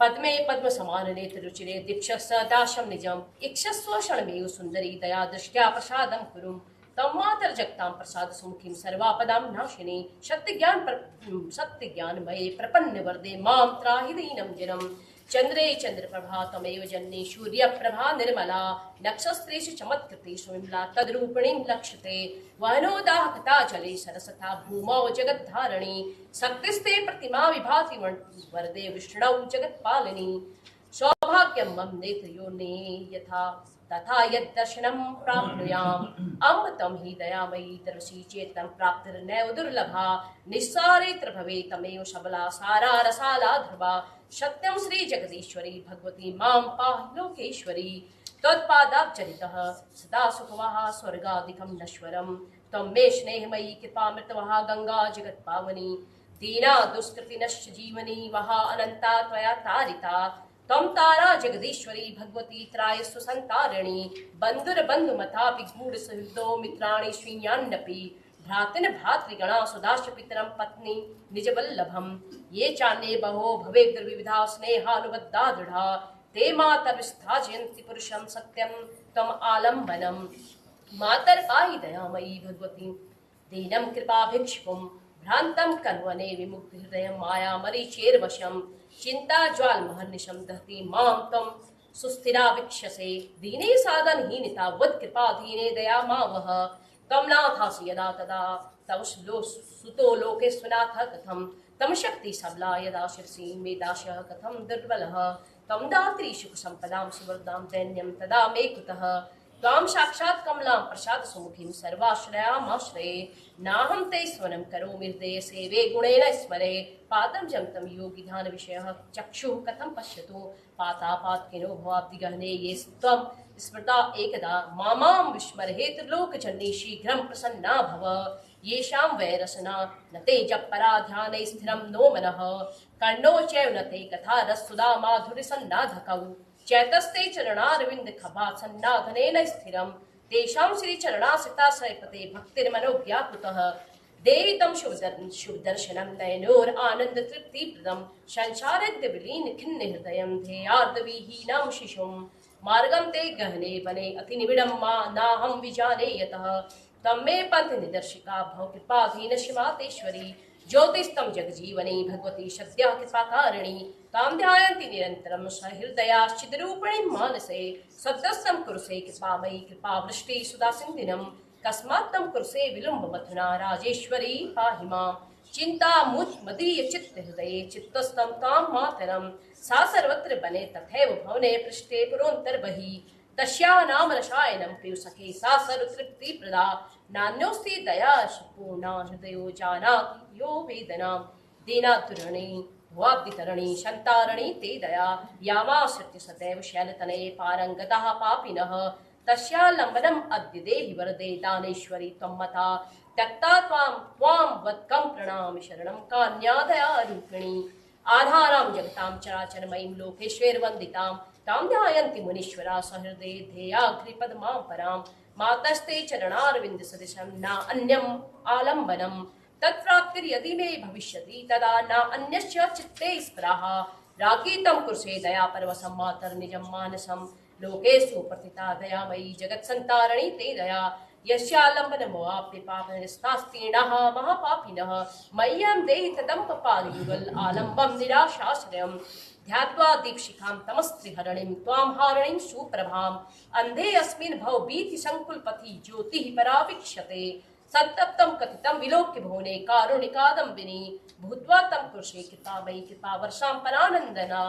पद्मे पद्म समान नेत्र रुचिरे दीक्षस्व दाशम निजम इक्षस्व क्षणमेव सुंदरी दया दृष्ट्या प्रसादं कुरुम तम मातर जगतां प्रसाद सुमुखीं सर्वापदां नाशिनी सत्य ज्ञानमये प्रपन्न वरदे मां त्राहि दीनं जनम चंद्रे चंद्रप्रभा तमेव जन्नी सूर्यप्रभा निर्मला नक्षत्रेषु चमत्कृतेषु विमला तद्रूपिणीं लक्ष्यते वहनोदाहकता जले सरसता भूमौ जगद्धारिणी शक्तिस्ते प्रतिमा विभाति वरदे विष्णौ जगत्पालिनी सौभाग्यं मम नेत्रयोने यथा तथा यद्दर्शनं प्राप्नुयाम् अम्ब तं हि दयामयी तरसी चेतं प्राप्तिर्नैव दुर्लभा निस्सारेत्र भवेत् तमेव सबला सारा रसाला ध्रुवा सत्यं श्री जगदीश्वरी भगवती मां पाहि लोकेश्वरी त्वत्पादाब्जनितः सदा सुखवः स्वर्गादिकं नश्वरम् त्वं मे स्नेहमयी कृपामृतवः गंगा जगत्पावनी दीना दुष्कृतिनश्च जीवनी वहा अनंता त्वया तारिता त्वं तारा जगदीश्वरी भगवती त्रायस्व संतारिणी बंधुरबंधुमतापि गूढ़सहृदो मित्राणि श्रीन्यान्नपि भ्रातृन भ्रातृगणा सुदाश्च पितरं पत्नी निजवल्लभम् ये चान्ये बहो भवेत् दुर्विविधा स्नेहानुबद्धा दृढ़ा ते मातर्विस्थाजयन्ति पुरुषं सत्यं त्वम् आलम्बनम् मातर पाहि दयामयी भगवती दीनं कृपाभिक्षुकम् भ्रांतं कन्वने विमुक्त हृदय माया मरीचेर्वशं चिंता ज्वालमहर्निशं दहति मां त्वं सुस्थिरा वीक्षसे दीने साधनहीनता वद कृपाधीने दया मावह त्वं नाथासि यदा तदा तव सुतो लोके स्वनाथ कथं तम शक्ति सबला यदा शिरसि मे दाशः कथं दुर्बलः त्वं दात्री सुख संपदां सुवरदां दैन्यं तदा मे कुतः त्वां साक्षात् कमलां प्रसाद सुमुखीं सर्वाश्रयामाश्रये नाहं ते स्वनं करोमि हृदये सेवे गुणेन स्मरे पादं जं तं योगी ध्यान विषयः चक्षुः कथं पश्यतु पातापात्किनो भवाब्दिगहने ये त्वं स्मृता एकदा मामां विस्मरहेत् लोकजननी शीघ्रं प्रसन्ना भव येषां वैरसना न ते जपरा ध्याने स्थिरं नो मनः कर्णो चैव न ते कथा रससुधा माधुर्यसन्नाधकौ चैतस्ते चरणारविंद खभा सन्नाधनेन स्थिरं तेषां श्री चरणासिताश्रयपते भक्तिर्मनोव्याकुतः देहि तं शुभदर्शनं नयनोर आनंद तृप्तिप्रदं संसारद्य विलीन खिन्न हृदयं ध्येयार्दविहीनं शिशुं मार्गं ते गहने वने अतिनिबिडं मा नाहं विजाने यतः त्वं मे पंथ निदर्शिका भव कृपाधीन शिवातेश्वरी ज्योतिस्तं जगजीवनी भगवती सद्यः कृपाकारिणी तां ध्यायन्ति निरन्तरं सहृदयाश्चिद्रूपिणीं मानसे सद्दस्तं कुरुसे कृपामयी कृपावृष्टि सुधासिन्दिनं कस्मात् तं कुरुसे विलुम्ब मथुना राजेश्वरी पाहि मां चिन्ता मुच मदीय चित्त हृदये चित्तस्तं तां मातरं सा सर्वत्र बने तथैव भवने पृष्ठे पुरोन्तर बहि तस्याः नाम रसायनं प्रियसखे सा सर्वतृप्तिप्रदा नान्योस्ति दया पूर्णा हृदयो जानाति यो वेदनां दीनातुरणी भवाब्दितरणी शन्तारणी ते दया यामाश्रित्य सदैव शैलतनये पारंगताः पापिनः तस्यालम्बनम् अद्य देहि वरदे दानेश्वरी त्वं मता त्यक्ता त्वां वत्कं प्रणमामि शरणं कान्यादयारूपिणी आधारां जगतां चराचरमयीं लोकेश्वरवन्दितां तां ध्यायन्ति मुनीश्वरा सहृदये ध्येयाग्रिपद्मां परां मातस्ते चरणारविन्द सदृशं न अन्यम् आलम्बनम् तत्प्राप्तिर्यदि मे भविष्यति तदा न अन्यश्च चित्ते स्पृहा राकी तं कुरुसे दया परवशं मातर निजं मानसं लोकेषु प्रतिता दयामयी जगत्सन्तारणी ते दया यस्यालम्बनमवाप्य पापनिस्तास्तीर्णाः महापापिनः मह्यं देहि तदम्पपादयुगल आलम्बं निराशाश्रयम् ध्यात्वा दीपशिखां तमस्त्रिहरणीं त्वां हारणीं सुप्रभाम् अन्धे अस्मिन् भवभीति संकुलपथि ज्योतिः परावीक्ष्यते संतप्तं कथितं विलोक्य भुवने कारुणिकादम्बिनी भूत्वा तं कुरुषे कृपामयी कृपावर्षां परानन्दना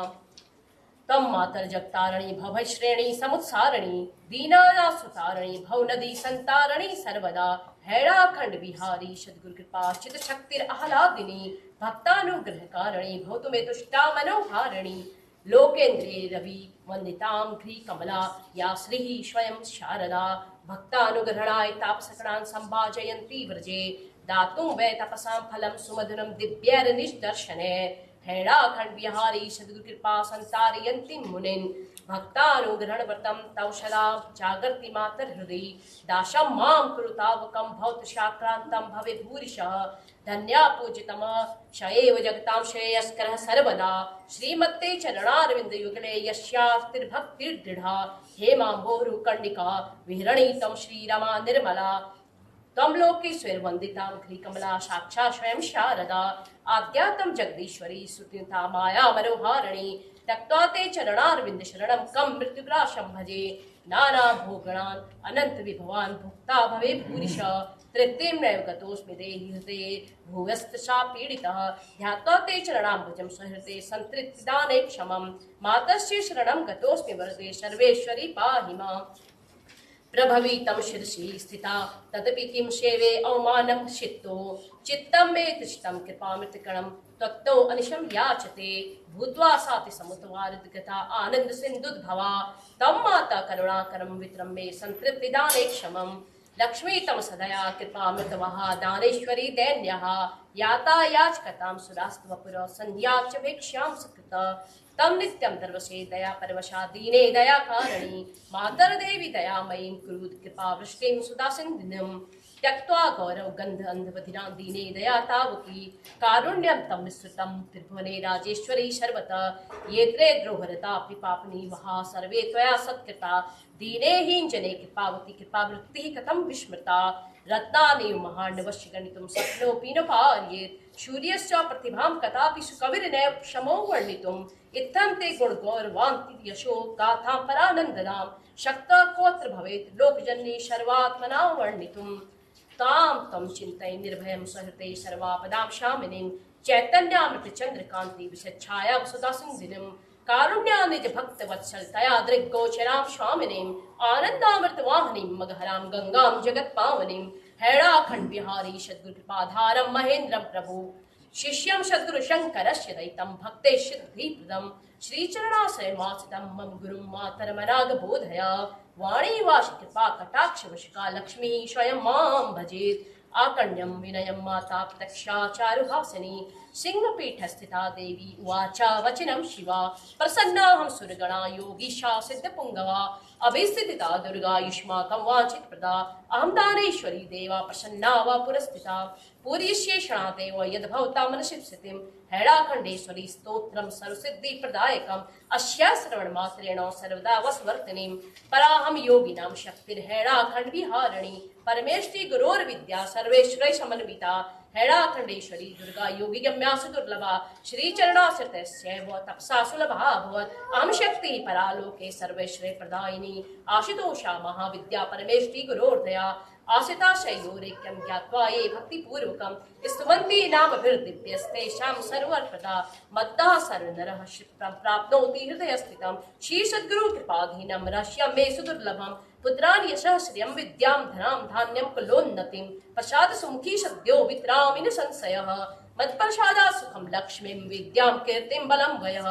तम मातर जगतारणी भवश्रेणी समुत्सारणी दीनानासुतारणी भव नदी संतारणी सर्वदा हैराखंड विहारी सद्गुरु कृपा चित शक्तिर आह्लादिनी भक्तानुग्रहकारिणी भवतु मे तुष्टा मनोहारिणी लोकेन्द्रे रवि वंदितां घ्री कमला या श्री स्वयं शारदा भक्तानुग्रहणाय तापसकणान् संभाजयन्ती व्रजे दातुं वै तपसां फलं सुमधुरं दिव्यैर्निदर्शने हैराखंड विहारी सद्गुरु कृपा संतारयन्ति मुनिन् भक्तानुग्रहण व्रतं तव सदा जागर्ति मातर हृदि दाशं मां कुरुतावकं भवत शाक्रान्तं भवे भूरिशः धन्या पूजितम शयेव जगतां श्रेयस्करः सर्वदा श्रीमत्ते चरणारविंद युगले यस्यास्तिर्भक्तिर्दृढा हेमाम्भोरुकर्णिका विहरणी तं श्रीरमा निर्मला तम लोकेश्वरवन्दितां घ्रीकमला साक्षात् स्वयं शारदा आद्यातं जगदीश्वरी सुतिता माया मनोहारिणी त्यक्त्वा ते चरणारविंद शरणं कं मृत्युग्रासं भजे नाना भोगणान् अनंत विभवान् भुक्ता भवे भूरिशः तृप्तिं नैव गतोऽस्मि देहि हृदये भूयस्तशा पीडितः ध्यात्वा ते चरणाम्बुजं सहृते सन्तृप्तिदाने क्षमं मातस्य शरणं गतोऽस्मि वरदे सर्वेश्वरी पाहि मां प्रभवीतं शिरसि स्थिता तदपि किं सेवे अवमानं शित्तो चित्तं मे कृष्टं कृपामृतकणं त्वत्तो अनिशं याचते भूत्वा साति समुद्वारितगता आनन्द सिन्धुद्भवा तं माता करुणाकरं वित्रं मे सन्तृप्तिदाने क्षमम् लक्ष्मी तम सदया कृपामृतवहा दानेश्वरी दैन्यः याता याचकतां सुरास्तवपुर संध्याच भिक्षां सकृत तम नित्यं दर्वसे दया परवशा दीने दया कारिणी मातर्देवी दयामयीं कुरुत कृपा वृष्टिं सुदासिन्दिनीं त्यक्त्वा गौरव गन्ध अन्धबधिरां दीने दया तावकी कारुण्यं तम विस्तृतं त्रिभुवने राजेश्वरी सर्वतः ये त्रे द्रोहरतापि पापनी महा सर्वे त्वया सत्कृता दीने हीन जने कृपावती कृपावृत्तिः कथं विस्मृता रत्नानि महार्णवस्य गणितुं शक्नोऽपि न पार्येत् सूर्यश्च प्रतिभां कदापि सुकविर्नैव क्षमो वर्णितुम् इत्थं ते गुणगौरवान्ति यशो गाथां परानन्दनां शक्ता कोऽत्र भवेत् लोकजननी सर्वात्मना वर्णितुम् तां तं चिन्तय निर्भयं सहृते सर्वापदां शामिनीं चैतन्यामृत चन्द्रकान्ति विषच्छायां सुदासिन्दिनीं कारुण्यानिज भक्त वत्सल तया दृग्गोचरां स्वामिनीं आनन्दामृतवाहिनीं मगहरां गंगां जगत्पावनीं हैराखण्ड विहारी सद्गुरु कृपाधारं महेन्द्रं प्रभु शिष्यं सद्गुरु शङ्करस्य दयितं भक्ते सिद्धिप्रदं श्रीचरणाश्रयमासितं मम गुरुं मातरमनाग बोधय वाणी वाच कृपा कटाक्ष वशिका लक्ष्मी स्वयं मां भजेत् आकण्यं विनयं माता प्रत्यक्षा चारुहासिनी सिंहपीठस्थिता देवी उवाचा वचनं शिवा प्रसन्नाहं सुरगणा योगीशा सिद्धपुङ्गवा अभिस्थिता दुर्गा युष्माकं वाचितप्रदा अहं दानेश्वरी देवा प्रसन्ना वा पुरस्थिता पूर्यशेषणा देव यद्भवता मनसिप्सितिं हैडाखण्डेश्वरी स्तोत्रं सर्वसिद्धिप्रदायकम् अस्या श्रवणमात्रेण सर्वदा वसवर्तिनीं पराहं योगिनां शक्तिर्हैडाखण्डविहारिणी परमेष्टि गुरोर्विद्या सर्वेश्वरै समन्विता हैडाखण्डेश्वरी दुर्गा योगिगम्या सुदुर्लभा श्रीचरणाश्रितस्यैव तपसा सुलभा अभवत् अहं शक्तिः परालोके सर्वैश्वर्य प्रदायिनी आशुतोषा महाविद्या परमेष्टि गुरोर्दया आशिता शैलोरेक्यं ज्ञात्वा ये भक्तिपूर्वकं स्तुवन्ति नामभिर्दिव्यस्तेषां सर्वर्पदा मद्दाः सर्वनरः क्षिप्रं प्राप्नोति हृदयस्थितं श्रीसद्गुरु कृपाधीनं रहस्यं मे सुदुर्लभं पुत्रान् यशः श्रियं विद्यां धनां धान्यं कुलोन्नतिं प्रसाद सुमुखी सद्यो वित्रामि न संशयः मत्प्रसादात् सुखं लक्ष्मीं विद्यां कीर्तिं बलं वयः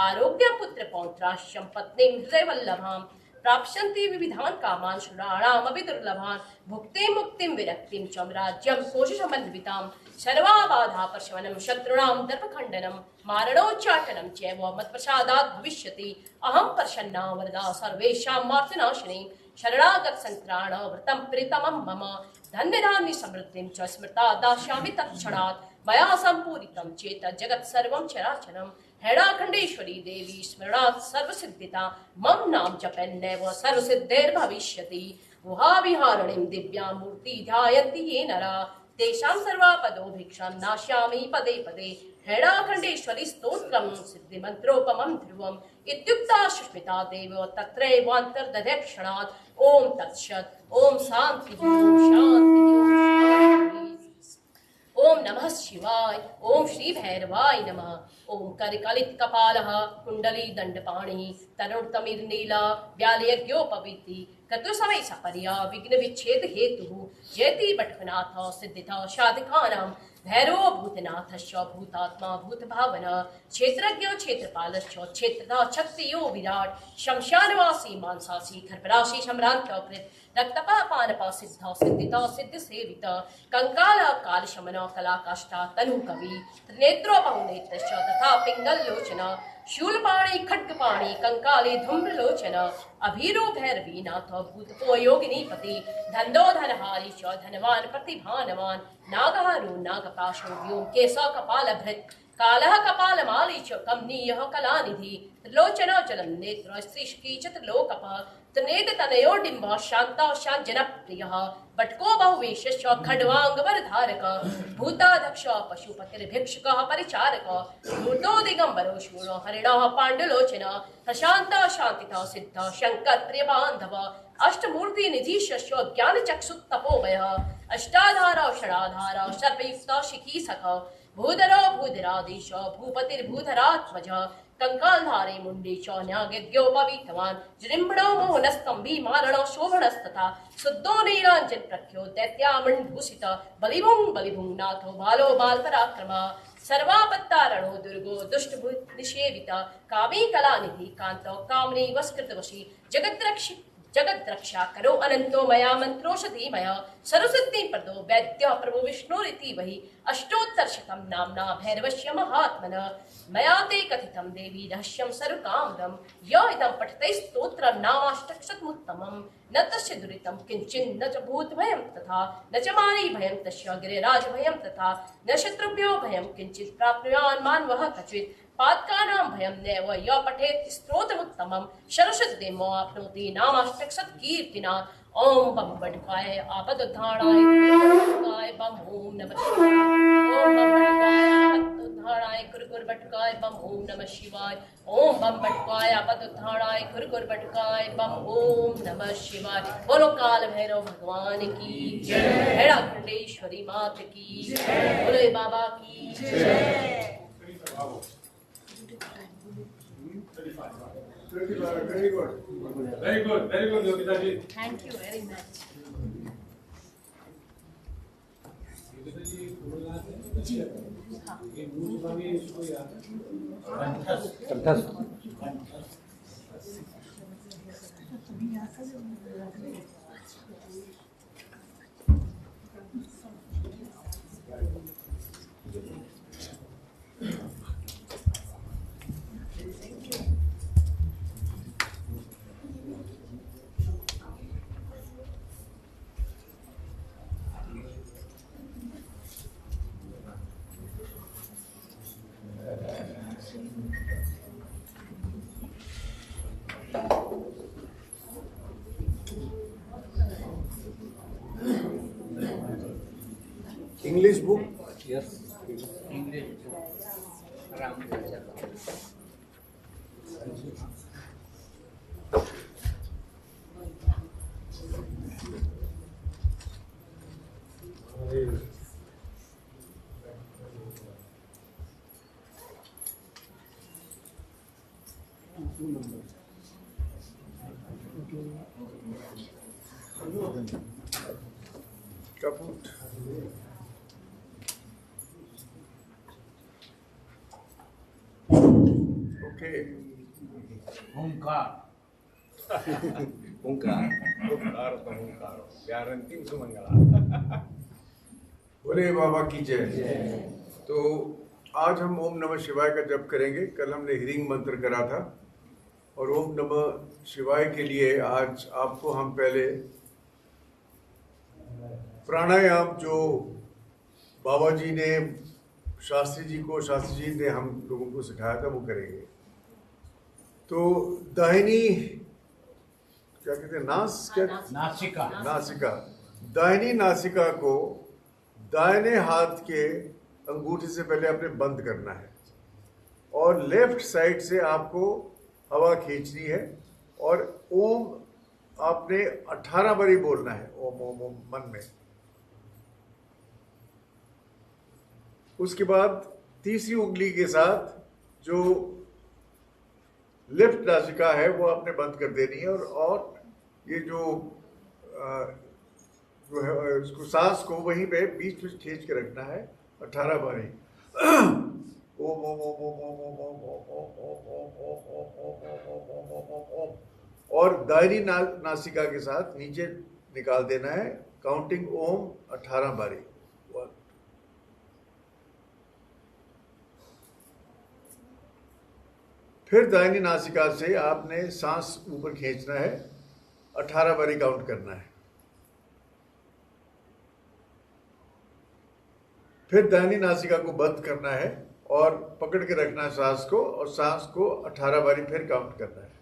आरोग्यं पुत्रपौत्राश्यं पत्नीं हृदयवल्लभां प्राप्स्यन्ति विविधान् कामान् शूराणामपि दुर्लभान् भुक्तिं मुक्तिं विरक्तिं च राज्यं कोशसमन्वितां सर्वाबाधापशमनं शत्रूणां दर्पखण्डनं मारणोच्चाटनं चैव मत्प्रसादात् भविष्यति अहं प्रसन्ना वरदा सर्वेषां मार्तनाशिनी शरणागत संत्राण व्रतं प्रीतमं मम धन्यधान्य समृद्धिं च स्मृता दास्यामि तत्क्षणात् मया सम्पूरितं चेत जगत् सर्वं चराचरम् हैडाखण्डेश्वरी देवी स्मरणात् सर्वसिद्धिता मम नाम जपन्नैव सर्वसिद्धिर्भविष्यति गुहाविहारिणीं दिव्यां मूर्ति ध्यायन्ति ये नरा तेषां सर्वापदो भिक्षां नाश्यामि पदे पदे हैडाखण्डेश्वरी स्तोत्रं सिद्धिमन्त्रोपमं ध्रुवम् इत्युक्ता सुष्मिता देव तत्रैवान्तर्दधे क्षणात् ॐ तत्सत् ॐ शान्ति ॐ शान्ति ओम नमः शिवाय ओम श्री भैरवाय नमः ओम करकलित कपालः कुंडली दंडपाणि तरुणतमिर्नीला व्यालयज्ञोपवीति कतुसमय सपर्या विघ्न विच्छेद हेतु जयति बटकनाथ सिद्धिता शाधिकानां भैरवो भूतनाथश्च भूतात्मा भूतभावना क्षेत्रज्ञो क्षेत्रपालश्च क्षेत्रदा शक्तियो विराट शमशानवासी मांसासी खरपराशी सम्रान्तकृत रक्तपापानपा सिद्धा सिद्धिता सिद्ध सेविता कंकाला काल शमना कलाकाष्ठा तनु कवि त्रिनेत्रोपहुनेत्रश्च तथा पिंगल्लोचना शूलपाणि खड्गपाणि कंकाले धूम्रलोचना अभीरो भैरवी नाथ भूतपो योगिनीपति धन्दोधनहारी च धनवान प्रतिभानवान नागहारो नागपाशो व्योम केशा कपालभृत् कालः कपालमाली च कमनीयः कलानिधि त्रिलोचना जलं नेत्र स्त्रीशकी च त्रिलोकपः त्रिनेत्रतनयोडिम्बः शान्ता शाञ्जनप्रियः बटको बहुवेशश्च खड्वाङ्गवरधारकः भूताध्यक्षः पशुपतिर्भिक्षुकः परिचारकः धूर्तो दिगम्बरो शूरो हरिणः पाण्डुलोचनः प्रशान्तः शान्तितः सिद्धः शङ्करप्रियबान्धवः अष्टमूर्तिनिधीशश्च ज्ञानचक्षुतपोमयः अष्टाधारः षडाधारः सर्वयुक्तः शिखीसखः भूधरो भूधराधीश भूपतिर्भूधरात्मज कंकालधारे मुंडे च न्यागद्योपवीतवान् जृम्भणो मोहनस्तंभी मारणो शोभनस्तथा शुद्धो नीलांजन प्रख्यो दैत्यामण्भूषित बलिभुङ् बलिभुङ् नाथो बालो बाल पराक्रम सर्वापत्तारणो दुर्गो दुष्टभूत निषेवित कामी कलानिधि कांतो कामनी वस्कृतवशी जगत रक्षा करो अनंतो मया मंत्रोषधि मया सरस्वती प्रदो वैद्य प्रभु विष्णुरिति वही अष्टोत्तर शतम नामना भैरवस्य महात्मन मया ते कथितं देवी रहस्यं सर्वकामदं य इदं पठते स्तोत्रं नामाष्टशतमुत्तमं न तस्य दुरितं किंचिन् न च भूतभयं तथा न च मारी भयं तस्य गिरिराजभयं तथा न शत्रुभ्यो भयं किंचित् प्राप्नुयान् मानवः क्वचित् पादकानां भयं नैव य पठेत् स्तोत्रमुत्तमं शरशद्देमो आप्नोति नामाष्टशत कीर्तिना ओम बम बटकाय आपदुद्धाराय बटकाय बम ओम नमः शिवाय ओम बम बटकाय आपदुद्धाराय कुरकुर बटकाय बम ओम नमः शिवाय ओम बम बटकाय आपदुद्धाराय कुरकुर बटकाय बम ओम नमः शिवाय। बोलो काल भैरव भगवान की जय, हेड़ा खंडेश्वरी मात की जय, बोले बाबा की जय। Very good. Very good. Very good, Yogita ji. Thank you very much. English book? Yes, English around Kaput. Okay. Omkar. Onkar Guarantee Sumangala. बोले बाबा की जय। तो आज हम ओम नमः शिवाय का जप करेंगे। कल हमने ह्रींग मंत्र करा था और ओम नमः शिवाय के लिए आज आपको हम पहले प्राणायाम जो बाबा जी ने शास्त्री जी ने हम लोगों को सिखाया था वो करेंगे। तो दाहिनी क्या कहते हैं नासिका दाहिनी नासिका को दाहिने हाथ के अंगूठे से पहले आपने बंद करना है और लेफ्ट साइड से आपको हवा खींचनी है और ओम आपने 18 बारी बोलना है ओम ओम ओम मन में। उसके बाद तीसरी उंगली के साथ जो लेफ्ट नासिका है वो आपने बंद कर देनी है और ये जो है इसको सांस को वहीं पे बीच में खींच के रखना है 18 बारी। ओम ओम ओम ओम ओम ओम ओम ओम ओम ओम और दाहिनी नासिका के साथ नीचे निकाल देना है काउंटिंग ओम 18 बारी। फिर दाहिनी नासिका से आपने सांस ऊपर खींचना है 18 बारी काउंट करना है। फिर दाहिनी नासिका को बंद करना है और पकड़ के रखना है सांस को और सांस को 18 बारी फिर काउंट करना है।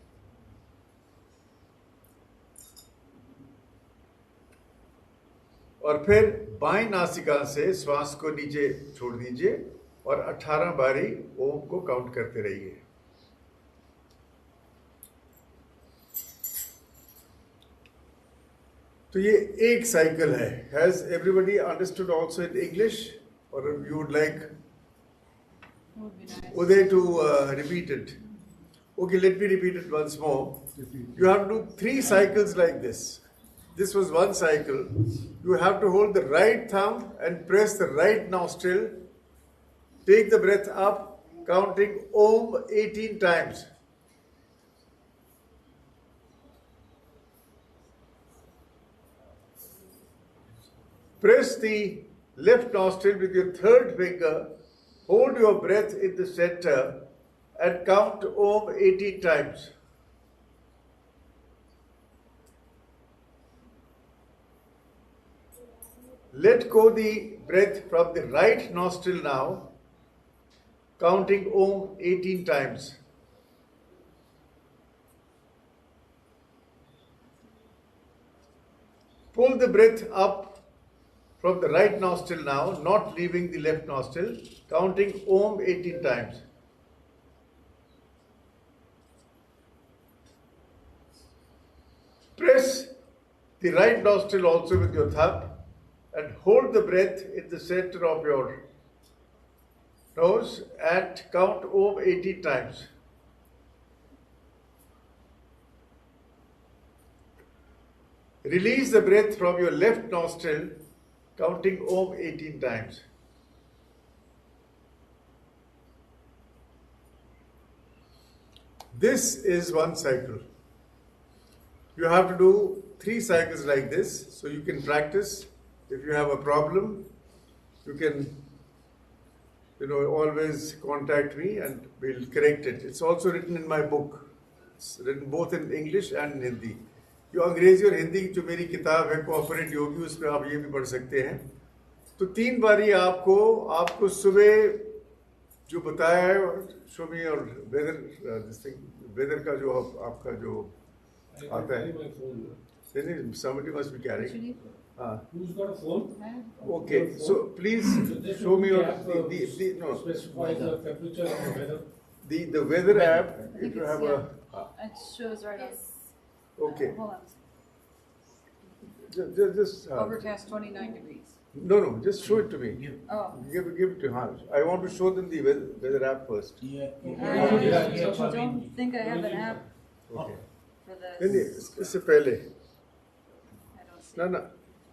और फिर बाईं नासिका से श्वास को नीचे छोड़ दीजिए और 18 बारी ओम को काउंट करते रहिए। तो ये एक साइकिल है। Has everybody understood also in English और you would like would be nice. Uday to repeat it. Okay, let me repeat it once more. You have to do 3 cycles like this. This was 1 cycle. You have to hold the right thumb and press the right nostril. Take the breath up, counting Om 18 times. Press the left nostril with your 3rd finger. Hold your breath in the center and count Om 18 times. Let go the breath from the right nostril now, counting Om 18 times. Pull the breath up from the right nostril now, not leaving the left nostril, counting Om 18 times. Press the right nostril also with your thumb and hold the breath in the center of your nose and count Om 18 times. Release the breath from your left nostril, counting Om 18 times. This is 1 cycle. You have to do 3 cycles like this, so you can practice. If you have a problem, you can, always contact me and we'll correct it. It's also written in my book. It's written both in English and in Hindi. जो अंग्रेजी और हिंदी की जो मेरी किताब है cooperate योगी, उस पर आप ये भी पढ़ सकते हैं. तो 3 बारी आपको सुबह जो बताया है, शो मी और वेदर का जो आपका जो आता है, नहीं, somebody must be carrying. Who's got a phone? Okay, so please show me your no, specify the temperature of the weather. The weather app. I If think you it's, have yeah. It shows right on. okay, Hold on. just Overcast 29 degrees. no, just show it to me. Oh. Give it to Hans. I want to show them the weather app first. I don't think I have an app Okay. for this. नहीं, इससे पहले I don't see. ना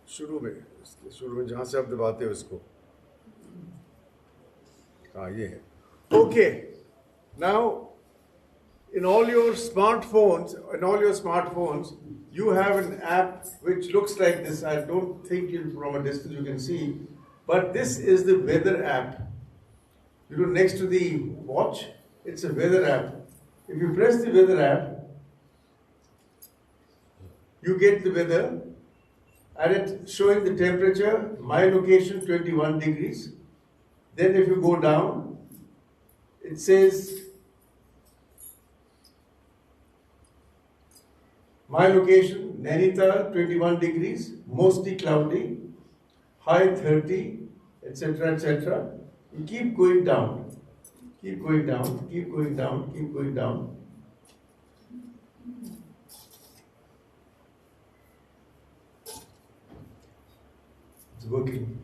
शुरू में जहाँ से आप दबाते हो इसको, हाँ ये है. Okay, now in all your smartphones, you have an app which looks like this. I don't think from a distance you can see, but this is the weather app. Next to the watch, it's a weather app. If you press the weather app, you get the weather, and it's showing the temperature, my location 21 degrees. Then if you go down, it says my location, Nainital 21 degrees, mostly cloudy, high 30, etc., etc. You keep going down, keep going down, keep going down, keep going down. It's working.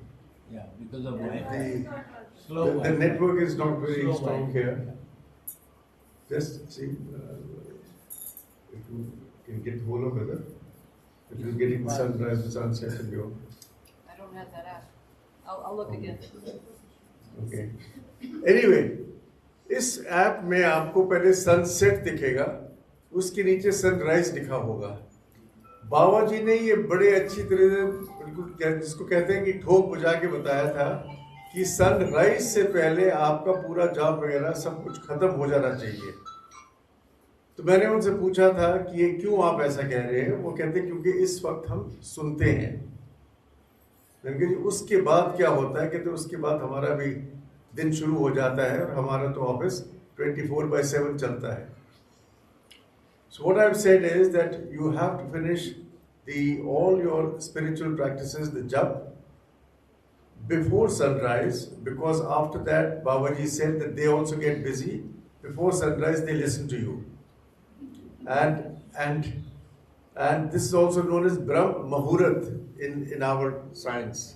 Yeah, because of The, slow the network is not very strong here. Just see if you can get hold of weather. If you're getting the sunrise and sunset in your. I don't have that app. I'll look again. Okay. Anyway, इस app में आपको पहले sunset दिखेगा, उसके नीचे sunrise लिखा होगा. बाबा जी ने ये बड़े अच्छी तरह से बिल्कुल जिसको कहते हैं कि ठोक बुझा के बताया था कि सनराइज से पहले आपका पूरा जॉब वगैरह सब कुछ खत्म हो जाना चाहिए. तो मैंने उनसे पूछा था कि ये क्यों आप ऐसा कह रहे हैं. वो कहते हैं क्योंकि इस वक्त हम सुनते हैं. मैंने कहा जी उसके बाद क्या होता है. कहते उसके बाद हमारा भी दिन शुरू हो जाता है और हमारा तो ऑफिस 24/7 चलता है. So what I've said is that you have to finish all your spiritual practices, the jap, before sunrise, because after that Babaji said that they also get busy. Before sunrise they listen to you. And this is also known as Brahm Muhurat in our science.